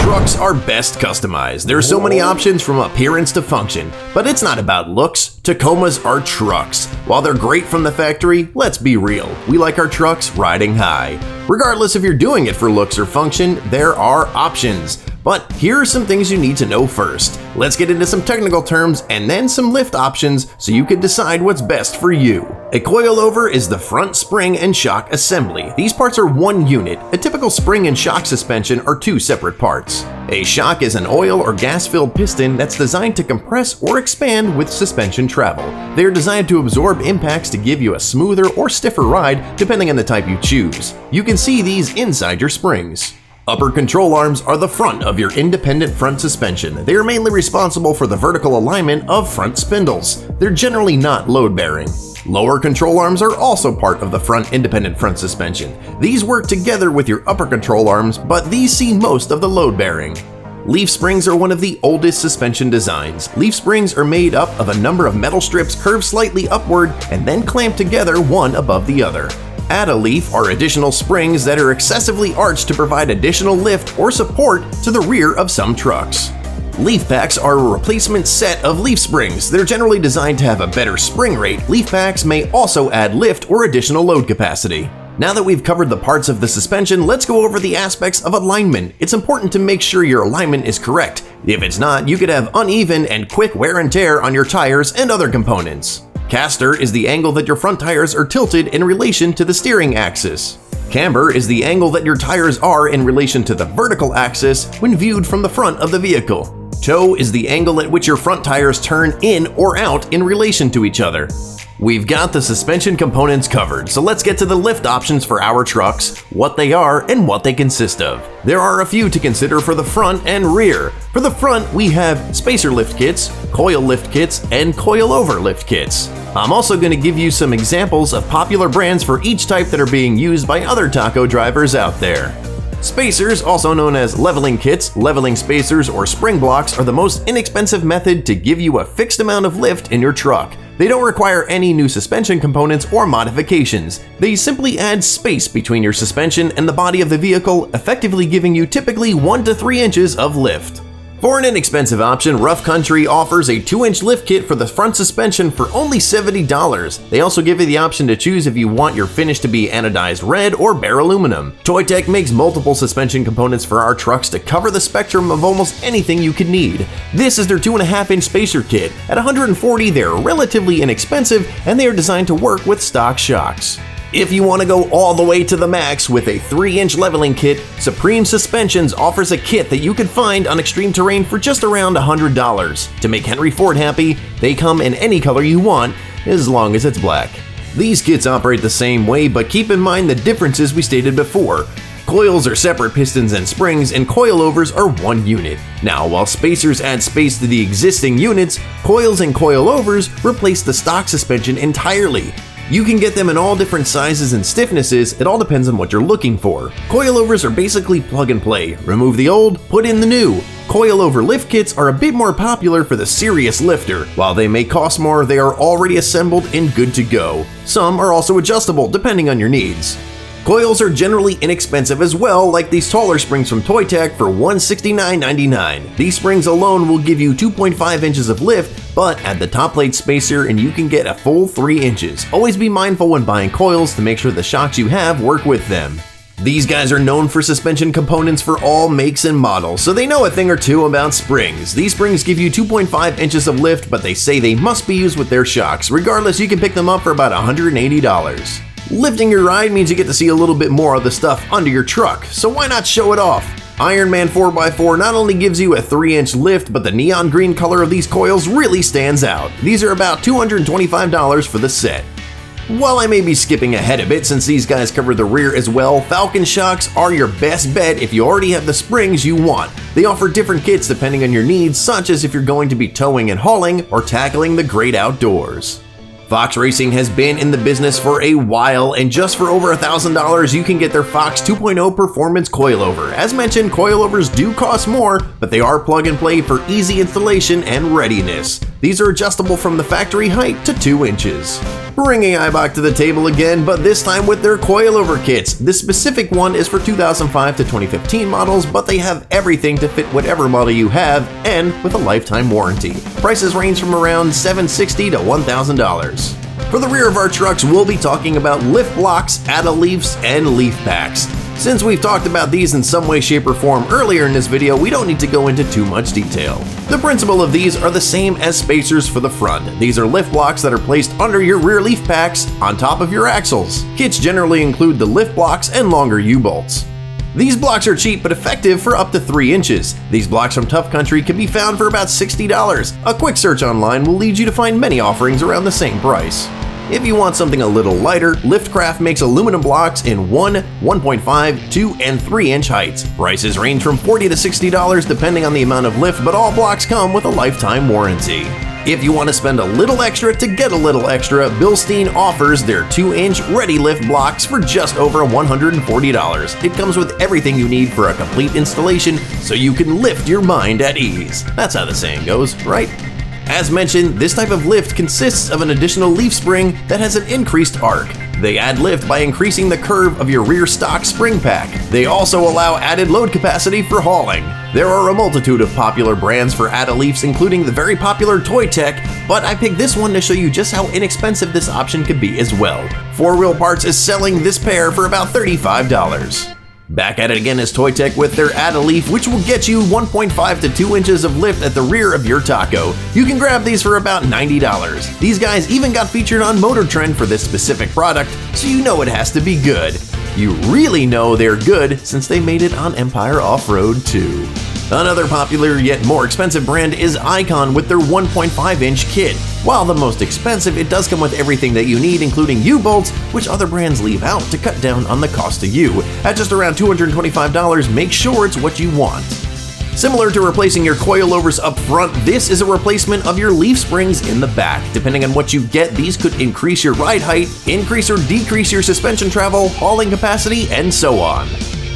Trucks are best customized. There are so many options from appearance to function, but it's not about looks. Tacomas are trucks. While they're great from the factory, let's be real, we like our trucks riding high. Regardless if you're doing it for looks or function, there are options. But here are some things you need to know first. Let's get into some technical terms and then some lift options so you can decide what's best for you. A coilover is the front spring and shock assembly. These parts are one unit. A typical spring and shock suspension are two separate parts. A shock is an oil or gas-filled piston that's designed to compress or expand with suspension travel. They are designed to absorb impacts to give you a smoother or stiffer ride depending on the type you choose. You can see these inside your springs. Upper control arms are the front of your independent front suspension. They are mainly responsible for the vertical alignment of front spindles. They're generally not load-bearing. Lower control arms are also part of the front independent front suspension. These work together with your upper control arms, but these see most of the load-bearing. Leaf springs are one of the oldest suspension designs. Leaf springs are made up of a number of metal strips curved slightly upward and then clamped together one above the other. Add a leaf are additional springs that are excessively arched to provide additional lift or support to the rear of some trucks. Leaf packs are a replacement set of leaf springs. They're generally designed to have a better spring rate. Leaf packs may also add lift or additional load capacity. Now that we've covered the parts of the suspension, let's go over the aspects of alignment. It's important to make sure your alignment is correct. If it's not, you could have uneven and quick wear and tear on your tires and other components. Caster is the angle that your front tires are tilted in relation to the steering axis. Camber is the angle that your tires are in relation to the vertical axis when viewed from the front of the vehicle. Toe is the angle at which your front tires turn in or out in relation to each other. We've got the suspension components covered, so let's get to the lift options for our trucks, what they are, and what they consist of. There are a few to consider for the front and rear. For the front, we have spacer lift kits, coil lift kits, and coilover lift kits. I'm also going to give you some examples of popular brands for each type that are being used by other taco drivers out there. Spacers, also known as leveling kits, leveling spacers, or spring blocks, are the most inexpensive method to give you a fixed amount of lift in your truck. They don't require any new suspension components or modifications. They simply add space between your suspension and the body of the vehicle, effectively giving you typically 1 to 3 inches of lift. For an inexpensive option, Rough Country offers a 2-inch lift kit for the front suspension for only $70. They also give you the option to choose if you want your finish to be anodized red or bare aluminum. Toyota makes multiple suspension components for our trucks to cover the spectrum of almost anything you could need. This is their 2.5-inch spacer kit. At $140, they're relatively inexpensive and they are designed to work with stock shocks. If you want to go all the way to the max with a 3-inch leveling kit, Supreme Suspensions offers a kit that you can find on extreme terrain for just around $100. To make Henry Ford happy, they come in any color you want, as long as it's black. These kits operate the same way, but keep in mind the differences we stated before. Coils are separate pistons and springs, and coilovers are one unit. Now, while spacers add space to the existing units, coils and coilovers replace the stock suspension entirely. You can get them in all different sizes and stiffnesses, it all depends on what you're looking for. Coilovers are basically plug and play. Remove the old, put in the new. Coilover lift kits are a bit more popular for the serious lifter. While they may cost more, they are already assembled and good to go. Some are also adjustable depending on your needs. Coils are generally inexpensive as well, like these taller springs from Toyota for $169.99. These springs alone will give you 2.5 inches of lift, but add the top plate spacer and you can get a full 3 inches. Always be mindful when buying coils to make sure the shocks you have work with them. These guys are known for suspension components for all makes and models, so they know a thing or two about springs. These springs give you 2.5 inches of lift, but they say they must be used with their shocks. Regardless, you can pick them up for about $180. Lifting your ride means you get to see a little bit more of the stuff under your truck, so why not show it off? Ironman 4x4 not only gives you a 3-inch lift, but the neon green color of these coils really stands out. These are about $225 for the set. While I may be skipping ahead a bit since these guys cover the rear as well, Falcon shocks are your best bet if you already have the springs you want. They offer different kits depending on your needs, such as if you're going to be towing and hauling or tackling the great outdoors. Fox Racing has been in the business for a while, and just for over $1,000 you can get their Fox 2.0 Performance Coilover. As mentioned, coilovers do cost more, but they are plug and play for easy installation and readiness. These are adjustable from the factory height to 2 inches. Bringing Eibach to the table again, but this time with their coilover kits. This specific one is for 2005 to 2015 models, but they have everything to fit whatever model you have, and with a lifetime warranty. Prices range from around $760 to $1,000. For the rear of our trucks, we'll be talking about lift blocks, add-a-leafs, and leaf packs. Since we've talked about these in some way, shape, or form earlier in this video, we don't need to go into too much detail. The principle of these are the same as spacers for the front. These are lift blocks that are placed under your rear leaf packs on top of your axles. Kits generally include the lift blocks and longer U-bolts. These blocks are cheap but effective for up to 3 inches. These blocks from Tough Country can be found for about $60. A quick search online will lead you to find many offerings around the same price. If you want something a little lighter, Liftcraft makes aluminum blocks in 1, 1.5, 2, and 3 inch heights. Prices range from $40 to $60 depending on the amount of lift, but all blocks come with a lifetime warranty. If you want to spend a little extra to get a little extra, Bilstein offers their 2-inch Ready Lift blocks for just over $140. It comes with everything you need for a complete installation, so you can lift your mind at ease. That's how the saying goes, right? As mentioned, this type of lift consists of an additional leaf spring that has an increased arc. They add lift by increasing the curve of your rear stock spring pack. They also allow added load capacity for hauling. There are a multitude of popular brands for add-a-leafs, including the very popular Toyota, but I picked this one to show you just how inexpensive this option could be as well. 4 Wheel Parts is selling this pair for about $35. Back at it again is Toyota with their add-a-leaf, which will get you 1.5 to 2 inches of lift at the rear of your Taco. You can grab these for about $90. These guys even got featured on Motor Trend for this specific product, so you know it has to be good. You really know they're good since they made it on Empire Off-Road too. Another popular yet more expensive brand is Icon with their 1.5-inch kit. While the most expensive, it does come with everything that you need, including U-bolts, which other brands leave out to cut down on the cost to you. At just around $225, make sure it's what you want. Similar to replacing your coilovers up front, this is a replacement of your leaf springs in the back. Depending on what you get, these could increase your ride height, increase or decrease your suspension travel, hauling capacity, and so on.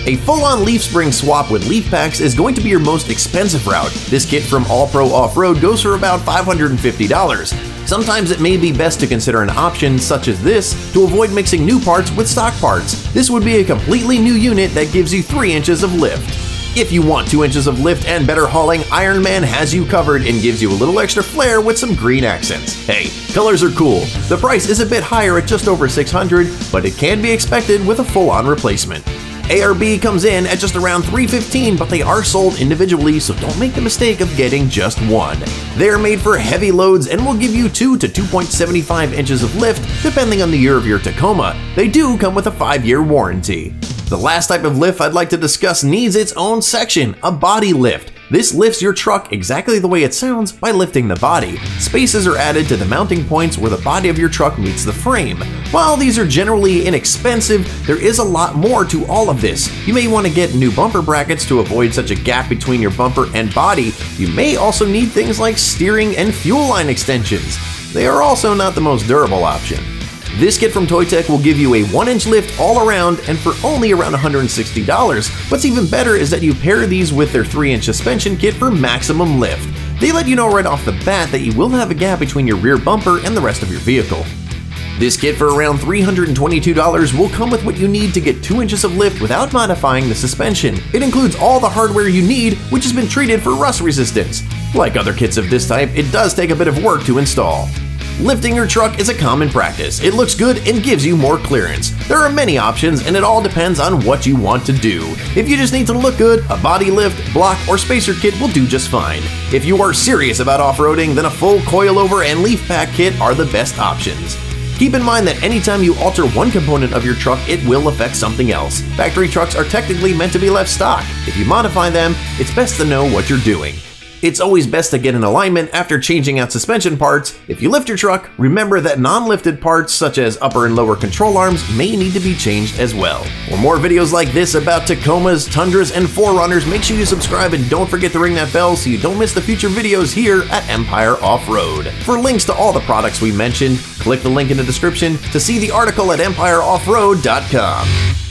A full-on leaf spring swap with leaf packs is going to be your most expensive route. This kit from All Pro Off-Road goes for about $550. Sometimes it may be best to consider an option such as this to avoid mixing new parts with stock parts. This would be a completely new unit that gives you 3 inches of lift. If you want 2 inches of lift and better hauling, Ironman has you covered and gives you a little extra flair with some green accents. Hey, colors are cool. The price is a bit higher at just over $600, but it can be expected with a full-on replacement. ARB comes in at just around $315, but they are sold individually, so don't make the mistake of getting just one. They're made for heavy loads and will give you 2 to 2.75 inches of lift depending on the year of your Tacoma. They do come with a 5-year warranty. The last type of lift I'd like to discuss needs its own section, a body lift. This lifts your truck exactly the way it sounds by lifting the body. Spaces are added to the mounting points where the body of your truck meets the frame. While these are generally inexpensive, there is a lot more to all of this. You may want to get new bumper brackets to avoid such a gap between your bumper and body. You may also need things like steering and fuel line extensions. They are also not the most durable option. This kit from Toyota will give you a 1-inch lift all around and for only around $160. What's even better is that you pair these with their 3-inch suspension kit for maximum lift. They let you know right off the bat that you will have a gap between your rear bumper and the rest of your vehicle. This kit for around $322 will come with what you need to get 2 inches of lift without modifying the suspension. It includes all the hardware you need, which has been treated for rust resistance. Like other kits of this type, it does take a bit of work to install. Lifting your truck is a common practice. It looks good and gives you more clearance. There are many options and it all depends on what you want to do. If you just need to look good, a body lift, block, or spacer kit will do just fine. If you are serious about off-roading, then a full coilover and leaf pack kit are the best options. Keep in mind that anytime you alter one component of your truck, it will affect something else. Factory trucks are technically meant to be left stock. If you modify them, it's best to know what you're doing. It's always best to get an alignment after changing out suspension parts. If you lift your truck, remember that non-lifted parts such as upper and lower control arms may need to be changed as well. For more videos like this about Tacomas, Tundras, and 4Runners, make sure you subscribe and don't forget to ring that bell so you don't miss the future videos here at Empire Off-Road. For links to all the products we mentioned, click the link in the description to see the article at empireoffroad.com.